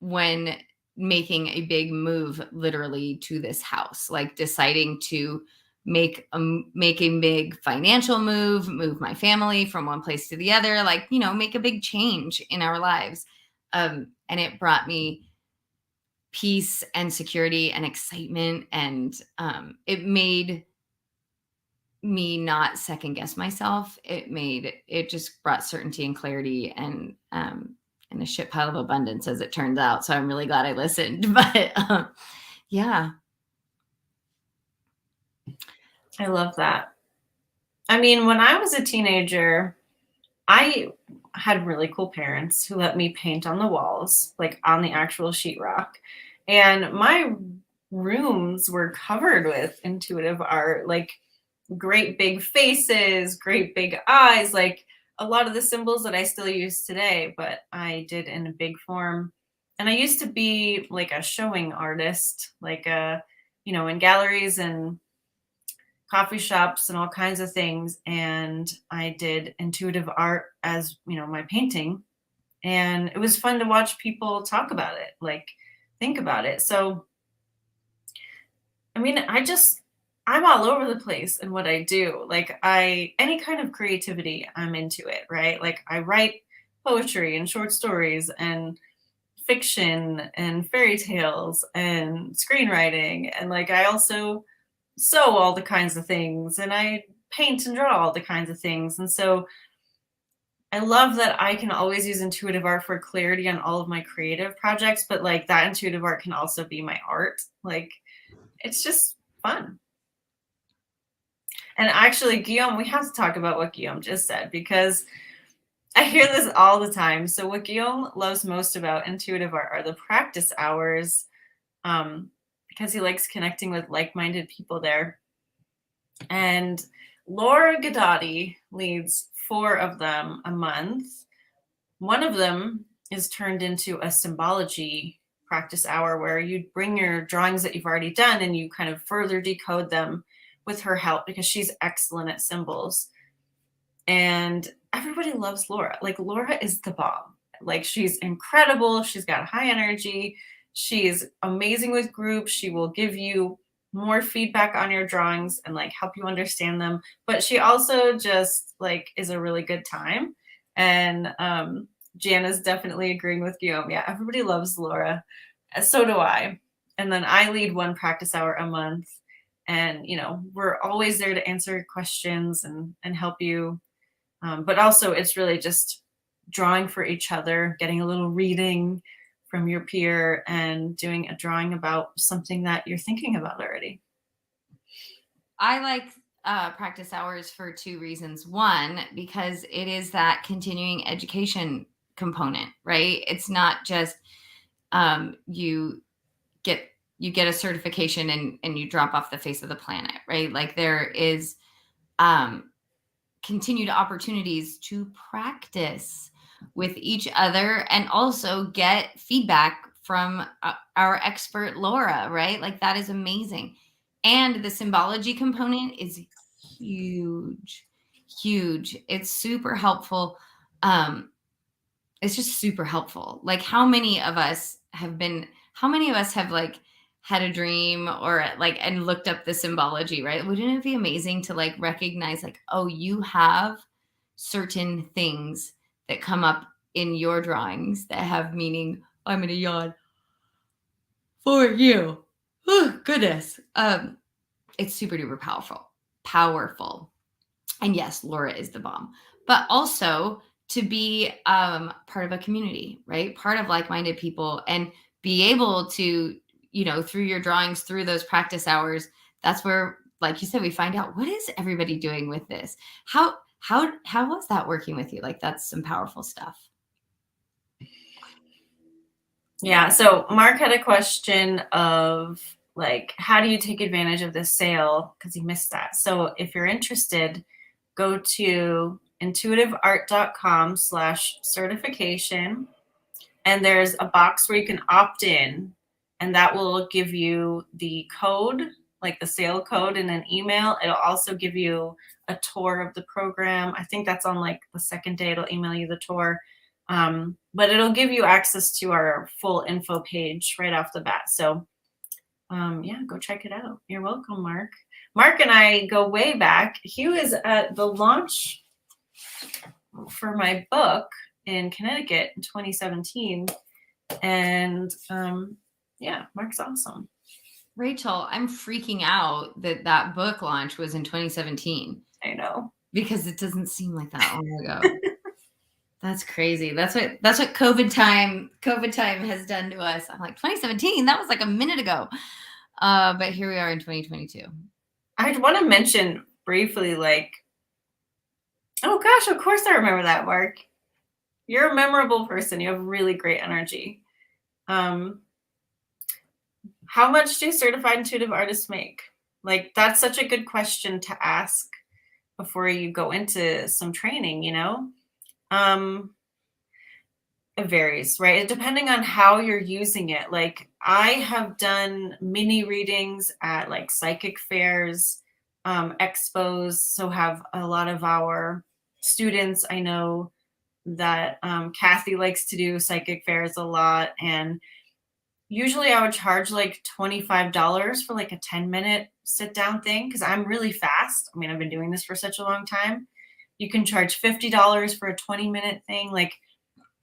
When making a big move literally to this house, like deciding to make a big financial move my family from one place to the other, like, make a big change in our lives. And it brought me peace and security and excitement. And it made me not second guess myself. It just brought certainty and clarity and a shit pile of abundance, as it turns out. So I'm really glad I listened. But yeah. I love that. I mean, when I was a teenager, I had really cool parents who let me paint on the walls, like on the actual sheetrock. And my rooms were covered with intuitive art, like great big faces, great big eyes, like a lot of the symbols that I still use today, but I did in a big form. And I used to be like a showing artist, like in galleries and coffee shops and all kinds of things. And I did intuitive art as, my painting. And it was fun to watch people talk about it, like think about it. So, I mean, I'm all over the place in what I do. Like any kind of creativity, I'm into it, right? Like I write poetry and short stories and fiction and fairy tales and screenwriting. And like, I also sew all the kinds of things and I paint and draw all the kinds of things. And so I love that I can always use intuitive art for clarity on all of my creative projects, but like that intuitive art can also be my art. Like it's just fun. And actually, Guillaume, we have to talk about what Guillaume just said because I hear this all the time. So what Guillaume loves most about intuitive art are the practice hours, because he likes connecting with like-minded people there. And Laura Gaddotti leads 4 of them a month. One of them is turned into a symbology practice hour where you bring your drawings that you've already done and you kind of further decode them with her help because she's excellent at symbols. And everybody loves Laura. Like, Laura is the bomb. Like, she's incredible. She's got high energy. She's amazing with groups. She will give you more feedback on your drawings and like help you understand them. But she also just like is a really good time. And Jana's definitely agreeing with Guillaume. Yeah, everybody loves Laura. So do I. And then I lead one practice hour a month. And, you know, we're always there to answer questions and help you. But also it's really just drawing for each other, getting a little reading from your peer and doing a drawing about something that you're thinking about already. I like practice hours for 2 reasons. One, because it is that continuing education component, right? It's not just you get a certification and you drop off the face of the planet, right? Like there is continued opportunities to practice with each other and also get feedback from our expert Laura, right? Like that is amazing. And the symbology component is huge, huge. It's super helpful. It's just super helpful. Like how many of us have like had a dream or like and looked up the symbology, right? Wouldn't it be amazing to like recognize like, oh, you have certain things that come up in your drawings that have meaning. I'm gonna yawn for you. Oh goodness. It's super duper powerful. And yes, Laura is the bomb, but also to be part of a community, right? Part of like-minded people and be able to, you know, through your drawings, through those practice hours, that's where, like you said, we find out what is everybody doing with this? How was that working with you? Like that's some powerful stuff. Yeah. So Mark had a question of like, how do you take advantage of this sale? Because he missed that. So if you're interested, go to intuitiveart.com/certification. And there's a box where you can opt in, and that will give you the code, like the sale code in an email. It'll also give you a tour of the program. I think that's on like the second day, it'll email you the tour. But it'll give you access to our full info page right off the bat. So yeah, go check it out. You're welcome, Mark. Mark and I go way back. He was at the launch for my book in Connecticut in 2017. And yeah, Mark's awesome. Rachel, I'm freaking out that book launch was in 2017. I know. Because it doesn't seem like that long ago. That's crazy. That's what COVID time has done to us. I'm like 2017, that was like a minute ago. But here we are in 2022. I want to mention briefly, like, oh gosh, of course I remember that, Mark. You're a memorable person. You have really great energy. How much do certified intuitive artists make? Like, that's such a good question to ask before you go into some training, you know? It varies, right? Depending on how you're using it. Like I have done mini readings at like psychic fairs, expos. So have a lot of our students. I know that Kathy likes to do psychic fairs a lot. And usually I would charge like $25 for like a 10-minute sit down thing because I'm really fast. I mean, I've been doing this for such a long time. You can charge $50 for a 20-minute thing. Like,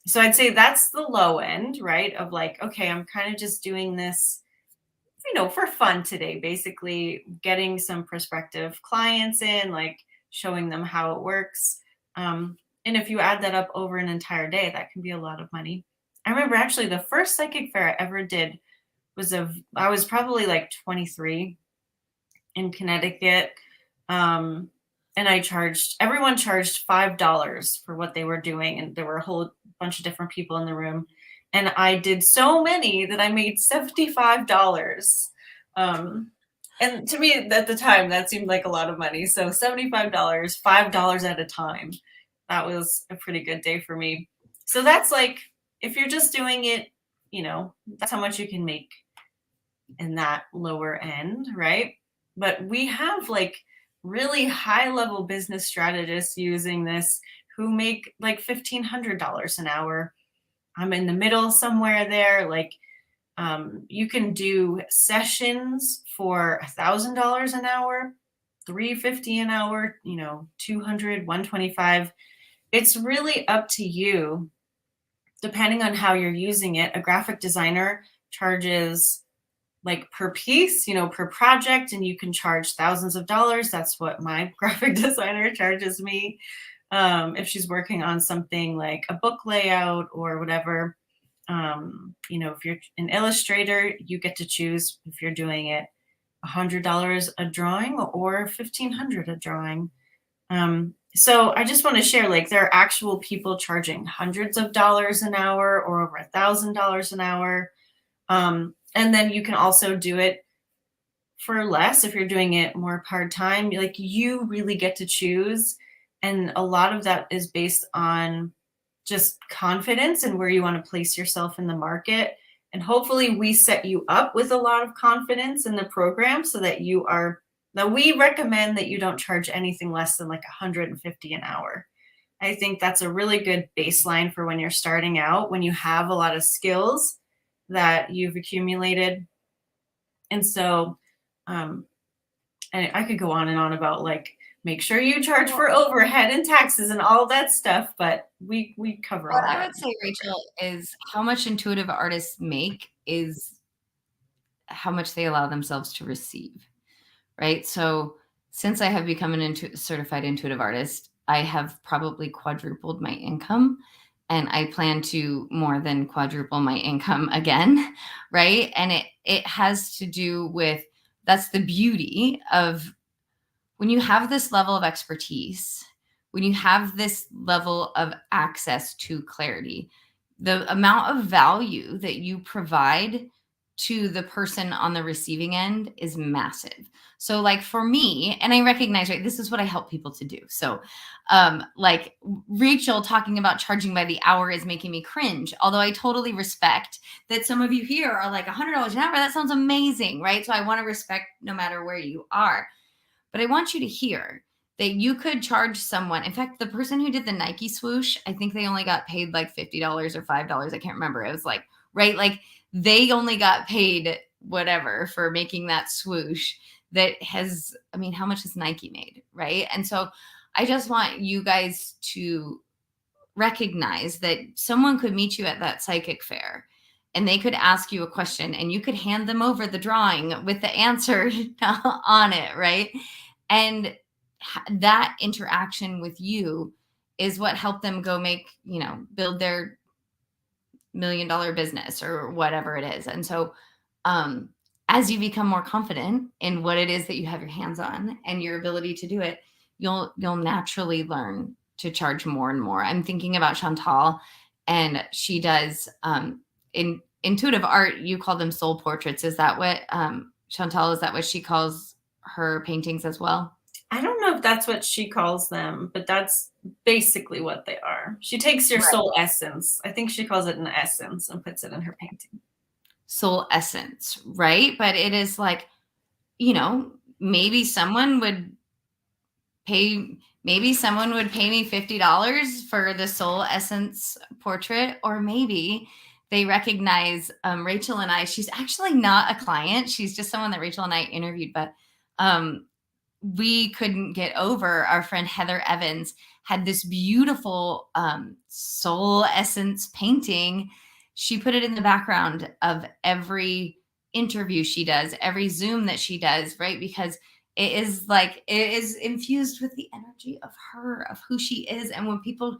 so I'd say that's the low end, right? Of like, okay, I'm kind of just doing this, you know, for fun today, basically getting some prospective clients in, like showing them how it works. And if you add that up over an entire day, that can be a lot of money. I remember actually the first psychic fair I ever did was I was probably like 23 in Connecticut. And everyone charged $5 for what they were doing. And there were a whole bunch of different people in the room. And I did so many that I made $75. And to me, at the time, that seemed like a lot of money. So $75, $5 at a time. That was a pretty good day for me. So that's like, if you're just doing it, that's how much you can make in that lower end, right? But we have like really high level business strategists using this who make like $1,500 an hour. I'm in the middle somewhere there. Like, you can do sessions for $1,000 an hour, $350 an hour, 200, 125. It's really up to you, depending on how you're using it. A graphic designer charges like per piece, per project, and you can charge thousands of dollars. That's what my graphic designer charges me. If she's working on something like a book layout or whatever. If you're an illustrator, you get to choose if you're doing it $100 a drawing or $1,500 a drawing. So I just want to share, like, there are actual people charging hundreds of dollars an hour or over $1,000 an hour. And then you can also do it for less if you're doing it more part-time. Like, you really get to choose. And a lot of that is based on just confidence and where you want to place yourself in the market. And hopefully we set you up with a lot of confidence in the program so that we recommend that you don't charge anything less than like $150 an hour. I think that's a really good baseline for when you're starting out, when you have a lot of skills that you've accumulated. And so, and I could go on and on about like, make sure you charge for overhead and taxes and all that stuff, but we cover all What that. I would say, Rachel, is how much intuitive artists make is how much they allow themselves to receive, right? So since I have become an certified intuitive artist, I have probably quadrupled my income, and I plan to more than quadruple my income again, right? And it has to do with, that's the beauty of when you have this level of expertise, when you have this level of access to clarity, the amount of value that you provide to the person on the receiving end is massive. So like for me, and I recognize, right, this is what I help people to do. So like Rachel talking about charging by the hour is making me cringe, although I totally respect that some of you here are like $100 an hour. That sounds amazing, right? So I want to respect no matter where you are. But I want you to hear that you could charge someone. In fact, the person who did the Nike swoosh, I think they only got paid like $50 or $5. I can't remember. It was like, right? Like they only got paid whatever for making that swoosh that has, I mean, how much has Nike made? Right. And so I just want you guys to recognize that someone could meet you at that psychic fair and they could ask you a question and you could hand them over the drawing with the answer on it, right? And that interaction with you is what helped them go make, build their $1 million business or whatever it is. And so as you become more confident in what it is that you have your hands on and your ability to do it, you'll naturally learn to charge more and more. I'm thinking about Chantal, and she does in intuitive art, you call them soul portraits. Is that what Chantal, is that what she calls her paintings as well? I don't know if that's what she calls them, but that's basically what they are. She takes your soul essence. I think she calls it an essence and puts it in her painting. Soul essence, right? But it is like, maybe someone would pay me $50 for the soul essence portrait, or maybe they recognize Rachel and I. She's actually not a client. She's just someone that Rachel and I interviewed, but we couldn't get over. Our friend Heather Evans had this beautiful soul essence painting. She put it in the background of every interview she does, every Zoom that she does, right? Because it is infused with the energy of her, of who she is. And when people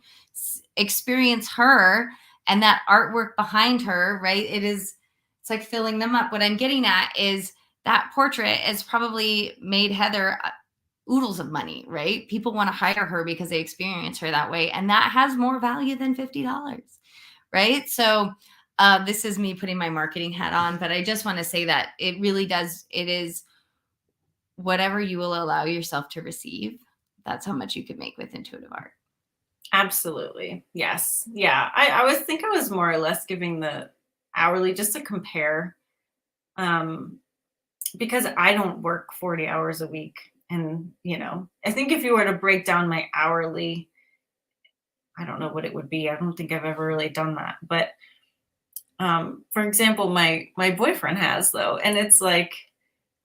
experience her and that artwork behind her, right, it's like filling them up. What I'm getting at is that portrait has probably made Heather oodles of money, right? People want to hire her because they experience her that way. And that has more value than $50, right? So this is me putting my marketing hat on, but I just want to say that it really does. It is whatever you will allow yourself to receive, that's how much you could make with intuitive art. Absolutely. Yes. Yeah. I was more or less giving the hourly just to compare. Um, because I don't work 40 hours a week. And, I think if you were to break down my hourly, I don't know what it would be. I don't think I've ever really done that. But for example, my boyfriend has though, and it's like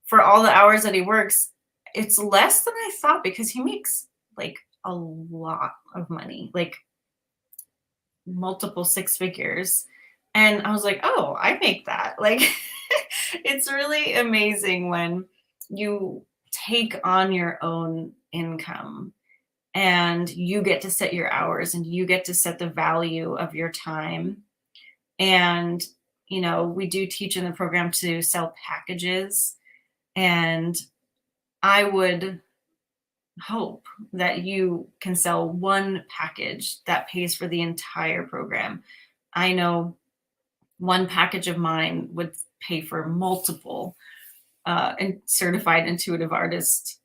for all the hours that he works, it's less than I thought because he makes like a lot of money, like multiple six figures. And I was like, oh, I make that. Like, it's really amazing when you take on your own income and you get to set your hours and you get to set the value of your time. And, we do teach in the program to sell packages. And I would hope that you can sell one package that pays for the entire program. I know one package of mine would pay for multiple and certified intuitive artist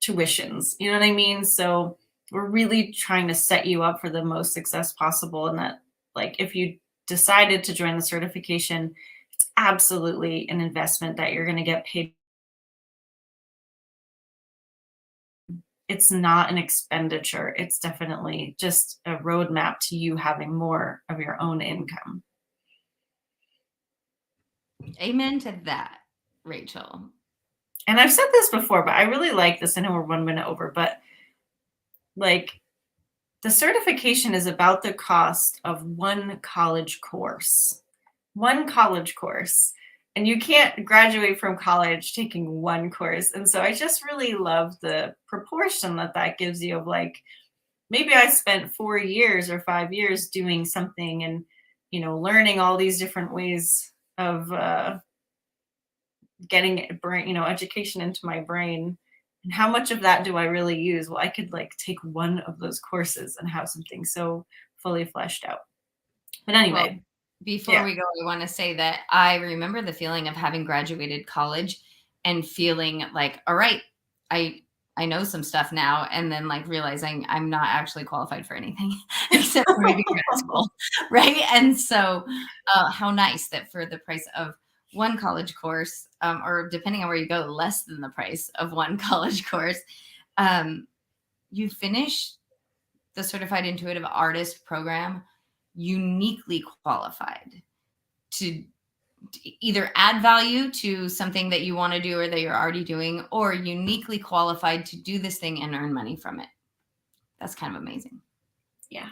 tuitions. You know what I mean? So we're really trying to set you up for the most success possible. And that, like, if you decided to join the certification, it's absolutely an investment that you're going to get paid. It's not an expenditure. It's definitely just a roadmap to you having more of your own income. Amen to that, Rachel. And I've said this before, but I really like this. I know we're 1 minute over, but like the certification is about the cost of one college course. One college course. And you can't graduate from college taking one course. And so I just really love the proportion that gives you of like, maybe I spent 4 years or 5 years doing something and, learning all these different ways of getting brain, education into my brain. And how much of that do I really use? Well, I could like take one of those courses and have something so fully fleshed out. But Well, anyway, before yeah. we go, I want to say that I remember the feeling of having graduated college and feeling like, all right, I know some stuff now, and then like realizing I'm not actually qualified for anything except for maybe grad school, right? And so, how nice that for the price of one college course, or depending on where you go, less than the price of one college course, um, you finish the Certified Intuitive Artist program uniquely qualified to either add value to something that you want to do or that you're already doing, or uniquely qualified to do this thing and earn money from it. That's kind of amazing. Yeah.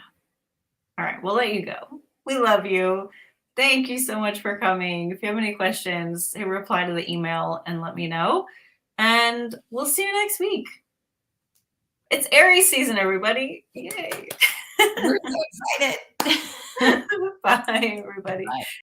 All right. We'll let you go. We love you. Thank you so much for coming. If you have any questions, reply to the email and let me know. And we'll see you next week. It's Aries season, everybody. Yay. We're so excited. Bye, everybody. Bye.